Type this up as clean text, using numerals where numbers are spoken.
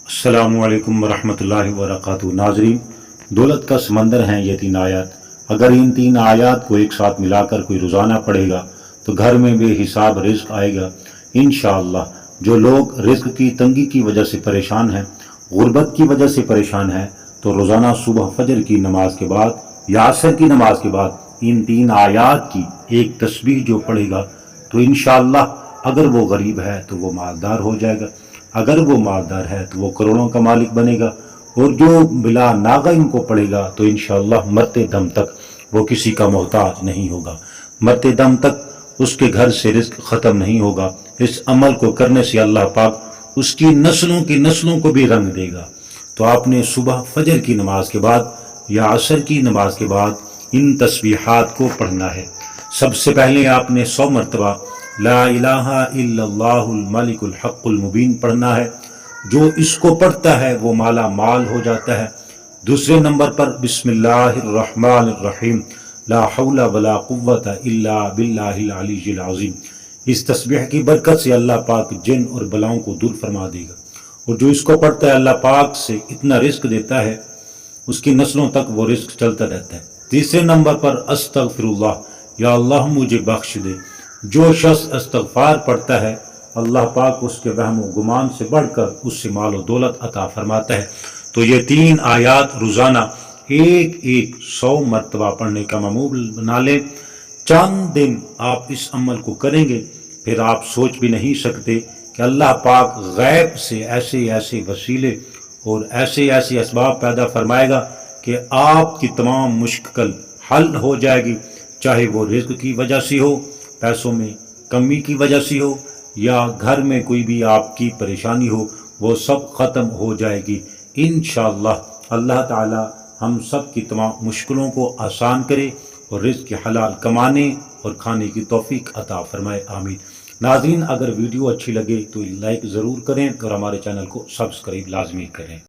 السلام علیکم ورحمۃ اللہ وبرکاتہ۔ ناظرین، دولت کا سمندر ہیں یہ 3 آیات۔ اگر ان 3 آیات کو ایک ساتھ ملا کر کوئی روزانہ پڑھے گا تو گھر میں بے حساب رزق آئے گا انشاءاللہ۔ جو لوگ رزق کی تنگی کی وجہ سے پریشان ہیں، غربت کی وجہ سے پریشان ہیں، تو روزانہ صبح فجر کی نماز کے بعد یا عصر کی نماز کے بعد ان 3 آیات کی ایک تسبیح جو پڑھے گا تو انشاءاللہ اگر وہ غریب ہے تو وہ مالدار ہو جائے گا، اگر وہ مالدار ہے تو وہ کروڑوں کا مالک بنے گا، اور جو بلا ناغہ ان کو پڑے گا تو انشاءاللہ مرتے دم تک وہ کسی کا محتاج نہیں ہوگا، مرتے دم تک اس کے گھر سے رزق ختم نہیں ہوگا۔ اس عمل کو کرنے سے اللہ پاک اس کی نسلوں کی نسلوں کو بھی رنگ دے گا۔ تو آپ نے صبح فجر کی نماز کے بعد یا عصر کی نماز کے بعد ان تسبیحات کو پڑھنا ہے۔ سب سے پہلے آپ نے 100 مرتبہ لا الہ الا اللہ الملک الحق المبین پڑھنا ہے۔ جو اس کو پڑھتا ہے وہ مالا مال ہو جاتا ہے۔ دوسرے نمبر پر بسم اللہ الرحمن الرحیم لا حول ولا قوت الا باللہ العلی العظیم۔ اس تسبیح کی برکت سے اللہ پاک جن اور بلاؤں کو دور فرما دے گا، اور جو اس کو پڑھتا ہے اللہ پاک سے اتنا رزق دیتا ہے، اس کی نسلوں تک وہ رزق چلتا رہتا ہے۔ تیسرے نمبر پر استغفر اللہ، یا اللہ مجھے بخش دے۔ جو شخص استغفار پڑھتا ہے اللہ پاک اس کے وہم و گمان سے بڑھ کر اس سے مال و دولت عطا فرماتا ہے۔ تو یہ 3 آیات روزانہ ایک 100 مرتبہ پڑھنے کا معمول بنا لیں۔ چند دن آپ اس عمل کو کریں گے، پھر آپ سوچ بھی نہیں سکتے کہ اللہ پاک غیب سے ایسے ایسے وسیلے اور ایسے ایسے اسباب پیدا فرمائے گا کہ آپ کی تمام مشکل حل ہو جائے گی، چاہے وہ رزق کی وجہ سے ہو، پیسوں میں کمی کی وجہ سے ہو، یا گھر میں کوئی بھی آپ کی پریشانی ہو، وہ سب ختم ہو جائے گی انشاءاللہ۔ اللہ تعالی ہم سب کی تمام مشکلوں کو آسان کرے اور رزق حلال کمانے اور کھانے کی توفیق عطا فرمائے، آمین۔ ناظرین، اگر ویڈیو اچھی لگے تو لائک ضرور کریں اور ہمارے چینل کو سبسکرائب لازمی کریں۔